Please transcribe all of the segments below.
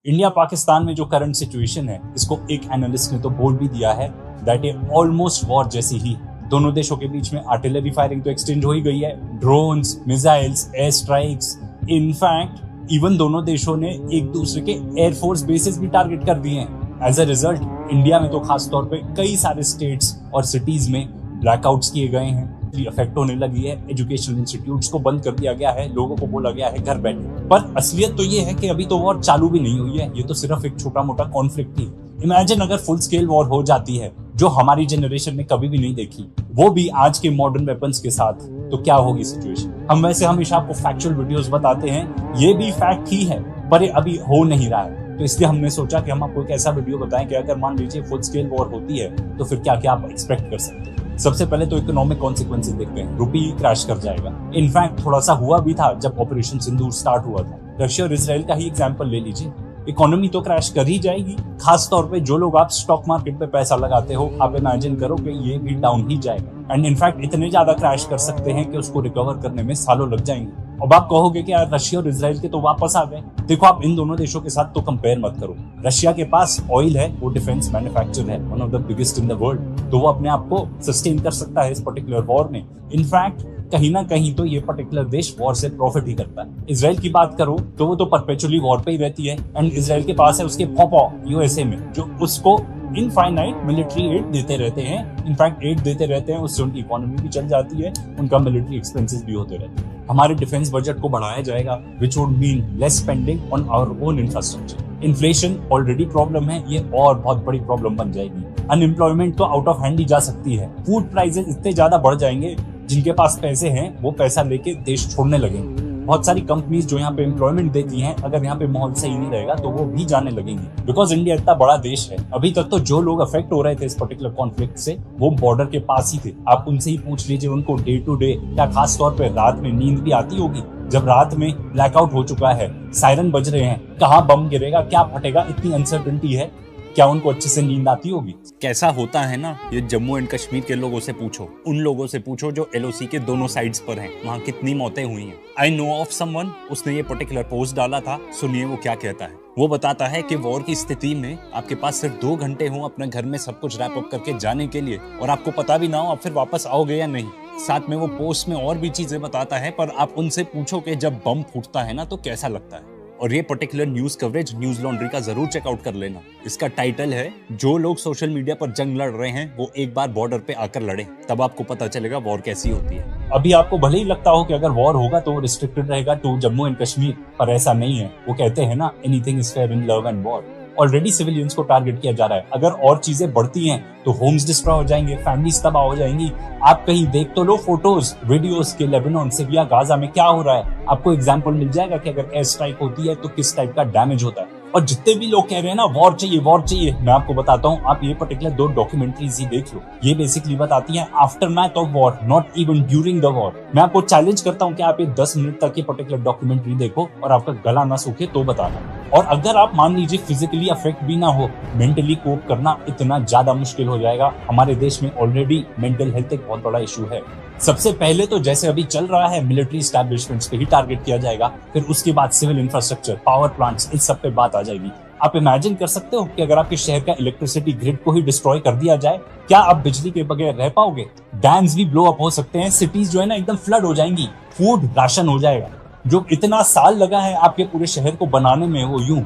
India Pakistan में जो current situation है, इसको एक एनालिस्ट ने तो बोल भी दिया है दैट ये ऑलमोस्ट वॉर जैसी ही। दोनों देशों के बीच में आर्टिलरी फायरिंग तो एक्सचेंज हो ही गई है, drones, missiles, air strikes, in fact even दोनों देशों ने एक दूसरे के एयरफोर्स बेसिस भी टारगेट कर दिए हैं। एज अ रिजल्ट इंडिया में तो खास तौर पे कई सारे स्टेट्स और सिटीज में ब्लैकआउट्स किए गए हैं, इफेक्ट होने लगी है, एजुकेशनल इंस्टीट्यूट्स को बंद कर दिया गया है, लोगों को बोला गया है घर बैठे। पर असलियत तो ये है कि अभी तो वॉर चालू भी नहीं हुई है, ये तो सिर्फ एक छोटा मोटा कॉन्फ्लिक्ट थी। इमेजिन अगर फुल स्केल वॉर हो जाती है जो हमारी जनरेशन ने कभी भी नहीं देखी, वो भी आज के मॉडर्न वेपन्स के साथ, तो क्या होगी सिचुएशन। हम वैसे हमेशा आपको फैक्चुअल वीडियोस बताते हैं, ये भी फैक्ट ही है, पर ये अभी हो नहीं रहा है। तो इसलिए हमने सोचा कि हम आपको एक ऐसा वीडियो बताएं कि अगर मान लीजिए फुल स्केल वॉर होती है तो फिर क्या क्या आप एक्सपेक्ट कर सकते हैं। सबसे पहले तो इकोनॉमिक कॉन्सिक्वेंसेस देखते हैं। रुपी क्रैश कर जाएगा। इनफैक्ट थोड़ा सा हुआ भी था जब ऑपरेशन सिंदूर स्टार्ट हुआ था। रशिया और इजराइल का ही एग्जांपल ले लीजिए, इकोनॉमी तो क्रैश कर ही जाएगी। खास तौर पे जो लोग आप स्टॉक मार्केट पे पैसा लगाते हो, आप इमेजिन करो कि ये भी डाउन ही जाएगा। एंड इनफैक्ट इतने ज्यादा क्रैश कर सकते हैं कि उसको रिकवर करने में सालों लग जाएंगे। अब आप कहोगे कि यार रशिया और इजराइल के तो वापस आ गए। देखो, आप इन दोनों देशों के साथ तो कंपेयर मत करो। रशिया के पास ऑयल है, वो डिफेंस मैन्युफैक्चर है, one of the biggest in the world, तो वो अपने आप को सस्टेन कर सकता है इस पर्टिकुलर वॉर में। इनफैक्ट कहीं ना कहीं तो ये पर्टिकुलर देश वॉर से प्रॉफिट ही करता है। इजराइल की बात करो तो वो तो परपेचुअली वॉर पे ही रहती है। एंड इजराइल के पास है उसके पॉपो यूएसए में, जो उसको इनफाइनाइट मिलिट्री एड देते रहते हैं। इनफैक्ट एड देते रहते हैं, उससे उनकी इकोनॉमी भी चल जाती है, उनका मिलिट्री एक्सपेंसेस भी होते रहते हैं। हमारे डिफेंस बजट को बढ़ाया जाएगा, which would mean less spending on our own infrastructure. Inflation already problem है, ये और बहुत बड़ी प्रॉब्लम बन जाएगी। अनएम्प्लॉयमेंट तो आउट ऑफ हैंड ही जा सकती है। फूड प्राइसेस इतने ज्यादा बढ़ जाएंगे, जिनके पास पैसे हैं वो पैसा लेके देश छोड़ने लगेंगे। बहुत सारी कंपनीज जो यहाँ पे एम्प्लॉयमेंट देती हैं, अगर यहाँ पे माहौल सही नहीं रहेगा तो वो भी जाने लगेंगी। बिकॉज इंडिया इतना बड़ा देश है, अभी तक तो जो लोग अफेक्ट हो रहे थे इस पर्टिकुलर कॉन्फ्लिक्ट से, वो बॉर्डर के पास ही थे। आप उनसे ही पूछ लीजिए उनको डे टू डे क्या खास तौर पे रात में नींद भी आती होगी। जब रात में ब्लैकआउट हो चुका है, सायरन बज रहे हैं, कहाँ बम गिरेगा, क्या फटेगा, इतनी अनसर्टेनिटी है, क्या उनको अच्छे से नींद आती होगी। कैसा होता है ना, ये जम्मू एंड कश्मीर के लोगों से पूछो, उन लोगों से पूछो जो एलओसी के दोनों साइड्स पर हैं, वहाँ कितनी मौतें हुई हैं। आई नो ऑफ समवन, उसने ये पर्टिकुलर पोस्ट डाला था, सुनिए वो क्या कहता है। वो बताता है कि वॉर की स्थिति में आपके पास सिर्फ 2 घंटे हो अपने घर में सब कुछ रैप अप करके जाने के लिए, और आपको पता भी ना हो आप फिर वापस आओगे या नहीं। साथ में वो पोस्ट में और भी चीजें बताता है, पर आप उनसे पूछो कि जब बम फूटता है ना तो कैसा लगता है। और ये particular news coverage news laundry का जरूर चेकआउट कर लेना। इसका टाइटल है, जो लोग सोशल मीडिया पर जंग लड़ रहे हैं वो एक बार बॉर्डर पे आकर लड़े, तब आपको पता चलेगा वॉर कैसी होती है। अभी आपको भले ही लगता हो कि अगर वॉर होगा तो वो रिस्ट्रिक्टेड रहेगा टू जम्मू एंड कश्मीर, पर ऐसा नहीं है। वो कहते हैं ना, anything is fair in love and war. Already civilians को टारगेट किया जा रहा है। अगर और चीजें बढ़ती हैं तो होम्स डिस्ट्रॉय हो जाएंगे, फैमिलीज तबाह हो जाएंगी। आप कहीं देख तो लो फोटोज वीडियोस के लेबनान, सीरिया, गाजा में क्या हो रहा है। आपको एग्जांपल मिल जाएगा कि अगर एयर स्ट्राइक होती है तो किस टाइप का डैमेज होता है। और जितने भी लोग कह रहे हैं ना वॉर चाहिए वॉर चाहिए, मैं आपको बताता हूँ, आप ये पर्टिकुलर 2 डॉक्यूमेंट्रीज ही देख लो। ये बेसिकली बताती हैं after math of war, not even during the war. मैं आपको चैलेंज करता हूँ कि आप ये 10 मिनट तक ये पर्टिकुलर डॉक्यूमेंट्री देखो और आपका गला ना सूखे तो बताना। और अगर आप मान लीजिए फिजिकली अफेक्ट भी ना हो, मेंटली कोप करना इतना ज्यादा मुश्किल हो जाएगा। हमारे देश में ऑलरेडी मेंटल हेल्थ एक बहुत बड़ा इशू है। सबसे पहले तो जैसे अभी चल रहा है, मिलिट्री एस्टैब्लिशमेंट्स पे ही टारगेट किया जाएगा, फिर उसके बाद सिविल इंफ्रास्ट्रक्चर, पावर प्लांट्स, इन सब पे बात आ जाएगी। आप इमेजिन कर सकते हो कि अगर आपके शहर का इलेक्ट्रिसिटी ग्रिड को ही डिस्ट्रॉय कर दिया जाए, क्या आप बिजली के बगैर रह पाओगे? डैम्स भी ब्लो अप हो सकते हैं, सिटीज जो है ना एकदम फ्लड हो जाएंगी, फूड राशन हो जाएगा। जो इतना साल लगा है आपके पूरे शहर को बनाने में, वो यूं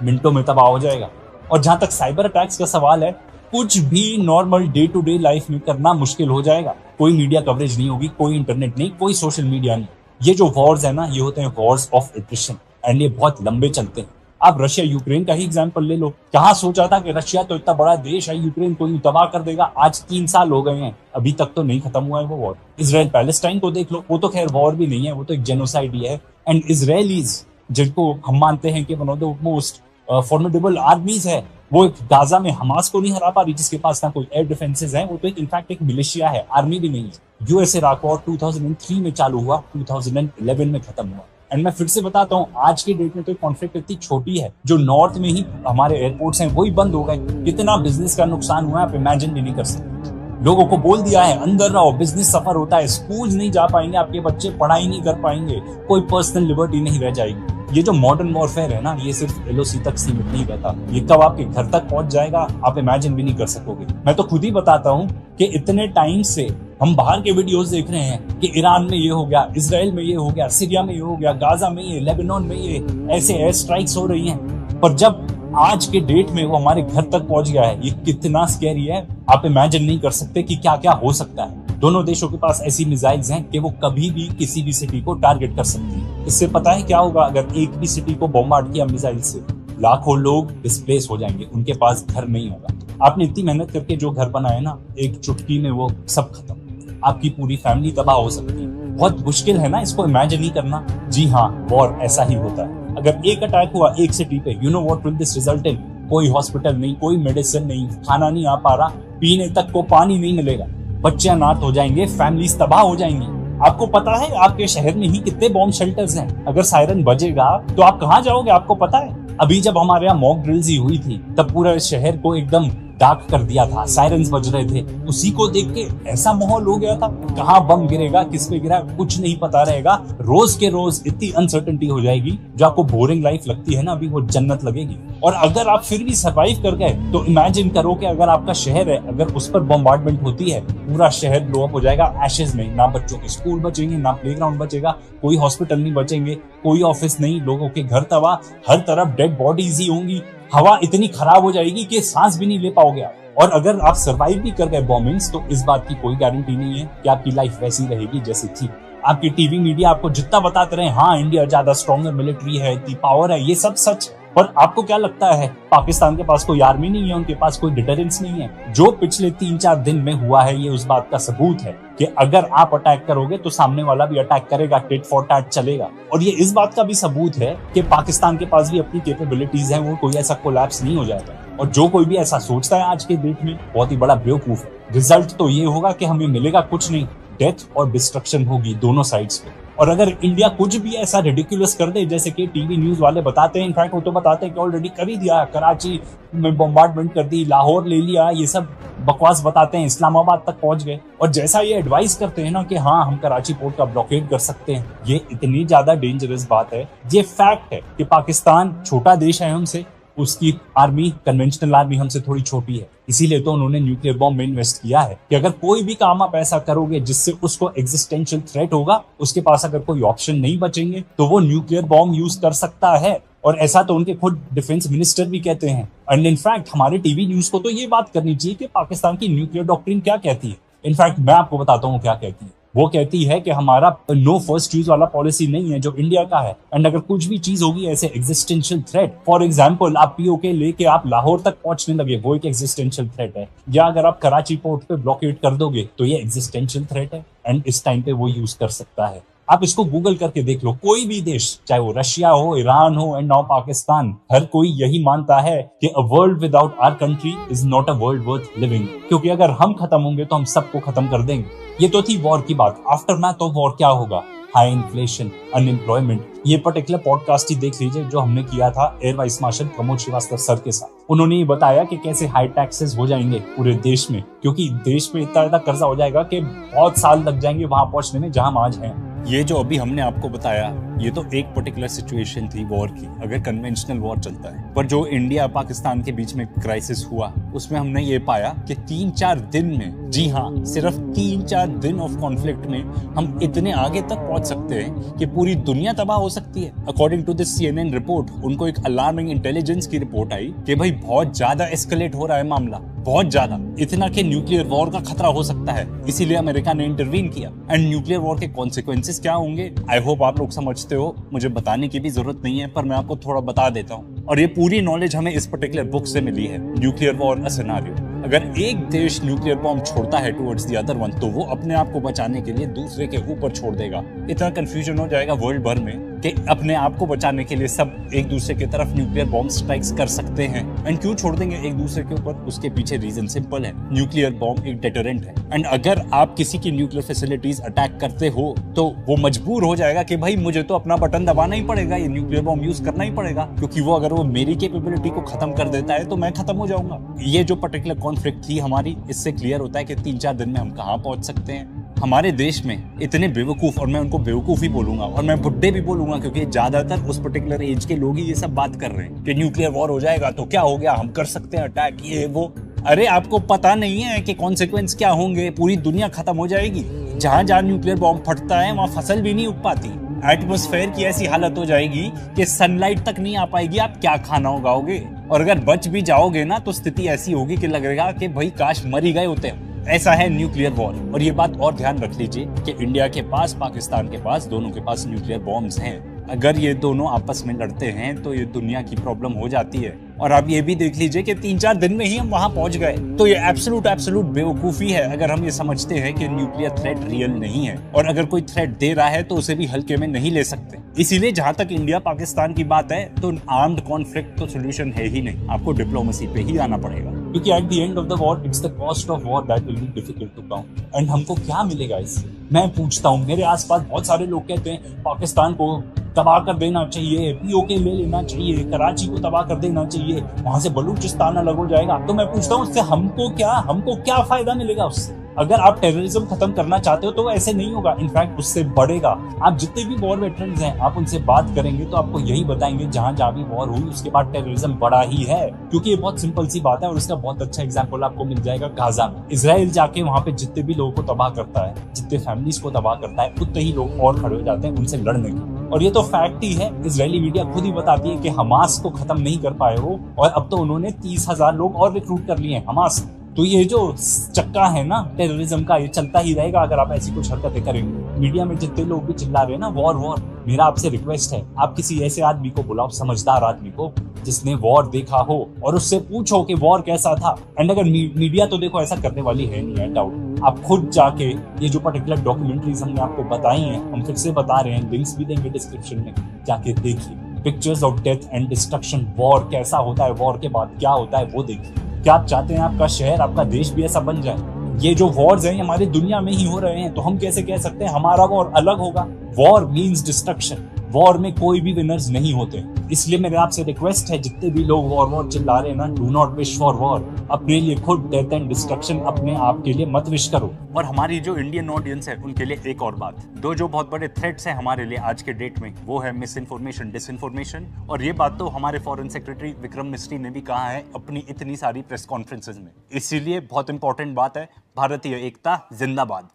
मिनटों में तबाह हो जाएगा। और जहां तक साइबर अटैक्स का सवाल है, कुछ भी normal day to day life में करना मुश्किल हो जाएगा। कोई मीडिया कवरेज नहीं होगी, कोई इंटरनेट नहीं, कोई सोशल मीडिया नहीं। ये जो वॉर्स है ना, ये होते हैं वॉर्स ऑफ एट्रिशन, एंड ये बहुत लंबे चलते हैं। आप रशिया यूक्रेन का ही एग्जांपल ले लो। कहाँ सोचा था कि रशिया तो इतना बड़ा देश है, यूक्रेन को तबाह कर देगा। आज 3 साल हो गए हैं, अभी तक तो नहीं खत्म हुआ है वो वॉर। इजराइल पैलेस्टाइन को देख लो, वो तो खैर वॉर भी नहीं है, वो तो एक जेनोसाइड ही है। एंड इजरायलीज, जिनको हम मानते हैं कि one of the most formidable आर्मीज है, वो एक गाजा में हमास को नहीं हरा पा रही, जिसके पास ना कोई एयर डिफेंसेस है। वो तो एक इनफैक्ट एक मिलिशिया है, आर्मी भी नहीं है। यूएस इराक वॉर 2003 में चालू हुआ, 2011 में खत्म हुआ। एंड मैं फिर से बताता हूँ, आज की डेट में तो कॉन्फ्लिक्ट इतनी छोटी है, जो नॉर्थ में ही हमारे एयरपोर्ट्स हैं वही बंद हो गए। कितना बिजनेस का नुकसान हुआ है आप इमेजिन भी नहीं कर सकते। लोगों को बोल दिया है अंदर रहो, बिजनेस सफर होता है, स्कूल नहीं जा पाएंगे आपके बच्चे, पढ़ाई नहीं कर पाएंगे, कोई पर्सनल लिबर्टी नहीं रह जाएगी। ये जो मॉडर्न वॉरफेयर है ना, ये सिर्फ एलओसी तक सीमित नहीं रहता, ये कब आपके घर तक पहुंच जाएगा आप इमेजिन भी नहीं कर सकोगे। मैं तो खुद ही बताता हूँ कि इतने टाइम से हम बाहर के वीडियोस देख रहे हैं कि ईरान में ये हो गया, इजराइल में ये हो गया, सीरिया में ये हो गया, गाजा में ये, लेबनान में ये, ऐसे एयर स्ट्राइक्स हो रही हैं। पर जब आज के डेट में वो हमारे घर तक पहुंच गया है, ये कितना स्कैरी है, आप इमेजिन नहीं कर सकते कि क्या क्या हो सकता है। दोनों देशों के पास ऐसी मिसाइल्स हैं कि वो कभी भी किसी भी सिटी को टारगेट कर सकती है। इससे पता है क्या होगा, अगर एक भी सिटी को बॉम्बार्ड किया मिसाइल से, लाखों लोग डिस्प्लेस हो जाएंगे, उनके पास घर नहीं होगा। आपने इतनी मेहनत करके जो घर बनाया ना, एक चुटकी में वो सब खत्म, आपकी पूरी फैमिली तबाह हो सकती है। बहुत मुश्किल है ना इसको इमेजिन ही करना। जी हाँ, वॉर ऐसा ही होता है। अगर एक अटैक हुआ एक सिटी पे, you know what will this result in? कोई हॉस्पिटल नहीं, कोई मेडिसिन नहीं, खाना नहीं आ पा रहा, पीने तक को पानी नहीं मिलेगा, बच्चे अनाथ हो जाएंगे, फैमिलीज तबाह हो जाएंगी। आपको पता है आपके शहर में ही कितने बॉम्ब शेल्टर्स हैं? अगर सायरन बजेगा तो आप कहाँ जाओगे, आपको पता है? अभी जब हमारे यहाँ मॉक ड्रिल्स ही हुई थी तब पूरा शहर को एकदम डार्क कर दिया था, सायरन्स बज रहे थे। उसी को देख के ऐसा माहौल हो गया था, कहाँ बम गिरेगा, किस पे गिरा, कुछ नहीं पता रहेगा। रोज के रोज इतनी अनसर्टेनिटी हो जाएगी, जो आपको बोरिंग लाइफ लगती है ना, अभी वो जन्नत लगेगी। और अगर आप फिर भी सर्वाइव कर गए तो इमेजिन करो कि अगर आपका शहर है, अगर उस पर बॉम्बार्डमेंट होती है, पूरा शहर ब्लो अप हो जाएगा एशेज में। ना बच्चों के स्कूल बचेंगे, ना प्लेग्राउंड बचेगा, कोई हॉस्पिटल नहीं बचेंगे, कोई ऑफिस नहीं, लोगों के घर तबाह, हर तरफ डेड बॉडीज ही होंगी, हवा इतनी खराब हो जाएगी कि सांस भी नहीं ले पाओगे आप। और अगर आप सर्वाइव भी कर गए बॉम्बिंग्स, तो इस बात की कोई गारंटी नहीं है कि आपकी लाइफ वैसी रहेगी जैसी थी। आपकी टीवी मीडिया आपको जितना बताते रहे, हाँ इंडिया ज्यादा स्ट्रॉन्गर मिलिट्री है, इतनी पावर है, ये सब सच है। पर आपको क्या लगता है पाकिस्तान के पास कोई आर्मी नहीं है, उनके पास कोई डिटरेंस नहीं है? जो पिछले 3-4 दिन में हुआ है, ये उस बात का सबूत है कि अगर आप अटैक करोगे तो सामने वाला भी अटैक करेगा, टिट फॉर टैट चलेगा। और ये इस बात का भी सबूत है कि पाकिस्तान के पास भी अपनी कैपेबिलिटीज है, वो कोई ऐसा कोलैप्स नहीं हो जाएगा। और जो कोई भी ऐसा सोचता है आज के डेट में, बहुत ही बड़ा बेवकूफ है। रिजल्ट तो ये होगा कि हमें मिलेगा कुछ नहीं, डेथ और डिस्ट्रक्शन होगी दोनों साइड्स पे। और अगर इंडिया कुछ भी ऐसा रिडिकुलस कर दे, जैसे कि टीवी न्यूज वाले बताते हैं, इनफैक्ट वो तो बताते हैं कि ऑलरेडी कर ही दिया, कराची में बॉम्बार्डमेंट कर दी, लाहौर ले लिया, ये सब बकवास बताते हैं, इस्लामाबाद तक पहुंच गए। और जैसा ये एडवाइस करते हैं ना कि हाँ हम कराची पोर्ट का ब्लॉकेड कर सकते हैं, ये इतनी ज्यादा डेंजरस बात है। ये फैक्ट है कि पाकिस्तान छोटा देश है हमसे, उसकी आर्मी, कन्वेंशनल आर्मी हमसे थोड़ी छोटी है, इसीलिए तो उन्होंने न्यूक्लियर बॉम्ब में इन्वेस्ट किया है कि अगर कोई भी काम आप ऐसा करोगे जिससे उसको एग्जिस्टेंशियल थ्रेट होगा, उसके पास अगर कोई ऑप्शन नहीं बचेंगे तो वो न्यूक्लियर बॉम्ब यूज कर सकता है। और ऐसा तो उनके खुद डिफेंस मिनिस्टर भी कहते हैं। एंड इनफैक्ट हमारे टीवी न्यूज को तो ये बात करनी चाहिए कि पाकिस्तान की न्यूक्लियर डॉक्ट्रिन क्या कहती है। इनफैक्ट मैं आपको बताता हूँ क्या कहती है। वो कहती है कि हमारा नो फर्स्ट यूज वाला पॉलिसी नहीं है जो इंडिया का है। एंड अगर कुछ भी चीज होगी ऐसे एग्जिस्टेंशियल थ्रेट, फॉर एग्जांपल आप पीओके लेके आप लाहौर तक पहुंचने लगे, वो एक एग्जिस्टेंशियल थ्रेट है। या अगर आप कराची पोर्ट पे ब्लॉकेड कर दोगे तो ये एग्जिस्टेंशियल थ्रेट है, एंड इस टाइम पे वो यूज कर सकता है। आप इसको गूगल करके देख लो, कोई भी देश, चाहे वो रशिया हो, ईरान हो, एंड नाउ पाकिस्तान, हर कोई यही मानता है कि a world without our country is not a world worth living. क्योंकि अगर हम खत्म होंगे तो हम सबको खत्म कर देंगे। ये तो थी वॉर की बात। आफ्टर मैथ ऑफ वॉर क्या होगा? High inflation, unemployment. ये पर्टिकुलर पॉडकास्ट ही देख लीजिए जो हमने किया था air vice marshal Pramod Shrivastava sir के साथ। उन्होंने ये बताया कि कैसे हाई टैक्सेस हो जाएंगे पूरे देश में, क्योंकि देश में इतना ज्यादा कर्जा हो जाएगा कि बहुत साल लग जाएंगे वहां पहुंचने में जहां हम आज हैं। ये जो अभी हमने आपको बताया, ये तो एक पर्टिकुलर सिचुएशन थी वॉर की, अगर कन्वेंशनल वॉर चलता है। पर जो इंडिया पाकिस्तान के बीच में क्राइसिस हुआ, उसमें हमने ये पाया कि 3-4 दिन में, जी हाँ सिर्फ 3-4 दिन ऑफ कॉन्फ्लिक्ट में हम इतने आगे तक पहुंच सकते हैं कि पूरी दुनिया तबाह हो सकती है। According to this CNN report, उनको एक अलार्मिंग इंटेलिजेंस की रिपोर्ट आई कि भाई बहुत ज्यादा एस्केलेट हो रहा है मामला, बहुत ज्यादा, इतना कि न्यूक्लियर वॉर का खतरा हो सकता है। इसीलिए अमेरिका ने इंटरवीन किया। एंड न्यूक्लियर वॉर के कॉन्सिक्वेंसेस क्या होंगे, आई होप आप लोग समझते हो, मुझे बताने की भी जरूरत नहीं है, पर मैं आपको थोड़ा बता देता हूँ। और ये पूरी नॉलेज हमें इस पर्टिकुलर बुक से मिली है, न्यूक्लियर वॉर अ सिनेरियो। अगर एक देश न्यूक्लियर बॉम्ब छोड़ता है टुवर्ड्स द अदर वन, तो वो अपने आप को बचाने के लिए दूसरे के ऊपर छोड़ देगा। इतना कंफ्यूजन हो जाएगा वर्ल्ड भर में कि अपने आप को बचाने के लिए सब एक दूसरे की तरफ न्यूक्लियर बॉम्ब स्ट्राइक्स कर सकते हैं। एंड क्यों छोड़ देंगे एक दूसरे के ऊपर? उसके पीछे रीजन सिंपल है, न्यूक्लियर बॉम्ब एक डेटरेंट है। एंड अगर आप किसी की न्यूक्लियर फैसिलिटीज अटैक करते हो तो वो मजबूर हो जाएगा कि भाई मुझे तो अपना बटन दबाना ही पड़ेगा, ये न्यूक्लियर बॉम्ब यूज करना ही पड़ेगा, क्योंकि वो अगर वो मेरी कैपेबिलिटी को खत्म कर देता है तो मैं खत्म हो जाऊंगा। ये जो पर्टिकुलर कॉन्फ्लिक्ट थी हमारी, इससे क्लियर होता है कि 3-4 दिन में हम कहाँ पहुंच सकते हैं। हमारे देश में इतने बेवकूफ, और मैं उनको बेवकूफ ही बोलूंगा और मैं बुड्ढे भी बोलूंगा क्योंकि ज्यादातर उस पर्टिकुलर एज के लोग ही ये सब बात कर रहे हैं कि न्यूक्लियर वॉर हो जाएगा तो क्या हो गया, हम कर सकते हैं अटैक, ये वो। अरे आपको पता नहीं है कि कॉन्सिक्वेंस क्या होंगे, पूरी दुनिया खत्म हो जाएगी। जहां जहां न्यूक्लियर बॉम्ब फटता है वहां फसल भी नहीं उग पाती, एटमॉस्फेयर की ऐसी हालत हो जाएगी कि सनलाइट तक नहीं आ पाएगी, आप क्या खाना उगाओगे। और अगर बच भी जाओगे ना तो स्थिति ऐसी होगी कि लगेगा कि भाई काश मर ही गए होते। ऐसा है न्यूक्लियर वॉर। और ये बात और ध्यान रख लीजिए कि इंडिया के पास, पाकिस्तान के पास, दोनों के पास न्यूक्लियर बॉम्ब्स हैं। अगर ये दोनों आपस में लड़ते हैं तो ये दुनिया की प्रॉब्लम हो जाती है। और आप ये भी देख लीजिए कि 3-4 दिन में ही हम वहां पहुंच गए। तो ये एब्सोल्यूट बेवकूफी है अगर हम ये समझते हैं कि न्यूक्लियर थ्रेट रियल नहीं है, और अगर कोई थ्रेट दे रहा है तो उसे भी हल्के में नहीं ले सकते। इसीलिए जहां तक इंडिया पाकिस्तान की बात है तो आर्म्ड कॉन्फ्लिक्ट तो सोल्यूशन है ही नहीं, आपको डिप्लोमेसी पे ही आना पड़ेगा। क्योंकि at the end of the war it's the cost of war that will be difficult to count. And हमको क्या मिलेगा इससे? मैं पूछता हूँ, मेरे आसपास बहुत सारे लोग कहते हैं पाकिस्तान को तबाह कर देना चाहिए, पीओके ले लेना चाहिए, कराची को तबाह कर देना चाहिए, वहां से बलूचिस्तान अलग हो जाएगा। तो मैं पूछता हूँ उससे हमको क्या फायदा मिलेगा उससे? अगर आप टेररिज्म खत्म करना चाहते हो तो ऐसे नहीं होगा, इनफैक्ट उससे बढ़ेगा। आप जितने भी वॉर वेटरन्स हैं आप उनसे बात करेंगे तो आपको यही बताएंगे जहां जहां भी वॉर हुई उसके बाद टेररिज्म बढ़ा ही है। क्योंकि ये बहुत सिंपल सी बात है और इसका बहुत अच्छा एग्जांपल आपको मिल जाएगा गाजा में। इजराइल जाके वहां पे जितने भी लोगों को तबाह करता है, जितने फैमिलीज को तबाह करता है, उतने ही लोग और खड़े हो जाते हैं उनसे लड़ने के। और ये तो फैक्ट ही है, इजरायली मीडिया खुद ही बताती है कि हमास को खत्म नहीं कर पाए वो, और अब तो उन्होंने 30,000 लोग और रिक्रूट कर लिए हैं हमास। तो ये जो चक्का है ना टेररिज्म का, ये चलता ही रहेगा अगर आप ऐसी कुछ हरकतें करेंगे। मीडिया में जितने लोग भी चिल्ला रहे हैं ना वॉर, मेरा आपसे रिक्वेस्ट है, आप किसी ऐसे आदमी को बुलाओ, समझदार आदमी को जिसने वॉर देखा हो, और उससे पूछो कि वॉर कैसा था। एंड अगर मीडिया तो देखो ऐसा करने वाली है नहीं, है डाउट। आप खुद जाके ये जो पर्टिकुलर डॉक्यूमेंट्रीज हमने आपको बताई हैं, हम फिर से बता रहे हैं, लिंक्स भी देंगे डिस्क्रिप्शन में, जाके देखिए। Pictures of death and destruction, war कैसा होता है, वॉर के बाद क्या होता है वो देखिए। क्या आप चाहते हैं आपका शहर, आपका देश भी ऐसा बन जाए? ये जो वॉर्स हैं हमारी दुनिया में ही हो रहे हैं, तो हम कैसे कह सकते हैं हमारा वॉर अलग होगा? War means destruction. वॉर में कोई भी विनर्स नहीं होते। इसलिए मेरे आपसे रिक्वेस्ट है, जितने भी लोग वॉर चिल्ला रहे हैं ना, do not wish for war. अपने लिए खुद डेथ एंड डिस्ट्रक्शन अपने आप के लिए मत विश करो। और हमारी जो इंडियन ऑडियंस है उनके लिए एक और बात, दो जो बहुत बड़े थ्रेट्स हैं हमारे लिए आज के डेट में, वो है मिस इन्फॉर्मेशन, डिसइन्फॉर्मेशन। और ये बात तो हमारे फॉरेन सेक्रेटरी विक्रम मिस्री ने भी कहा है अपनी इतनी सारी प्रेस कॉन्फ्रेंसेज में। इसीलिए बहुत इंपॉर्टेंट बात है, भारतीय एकता जिंदाबाद।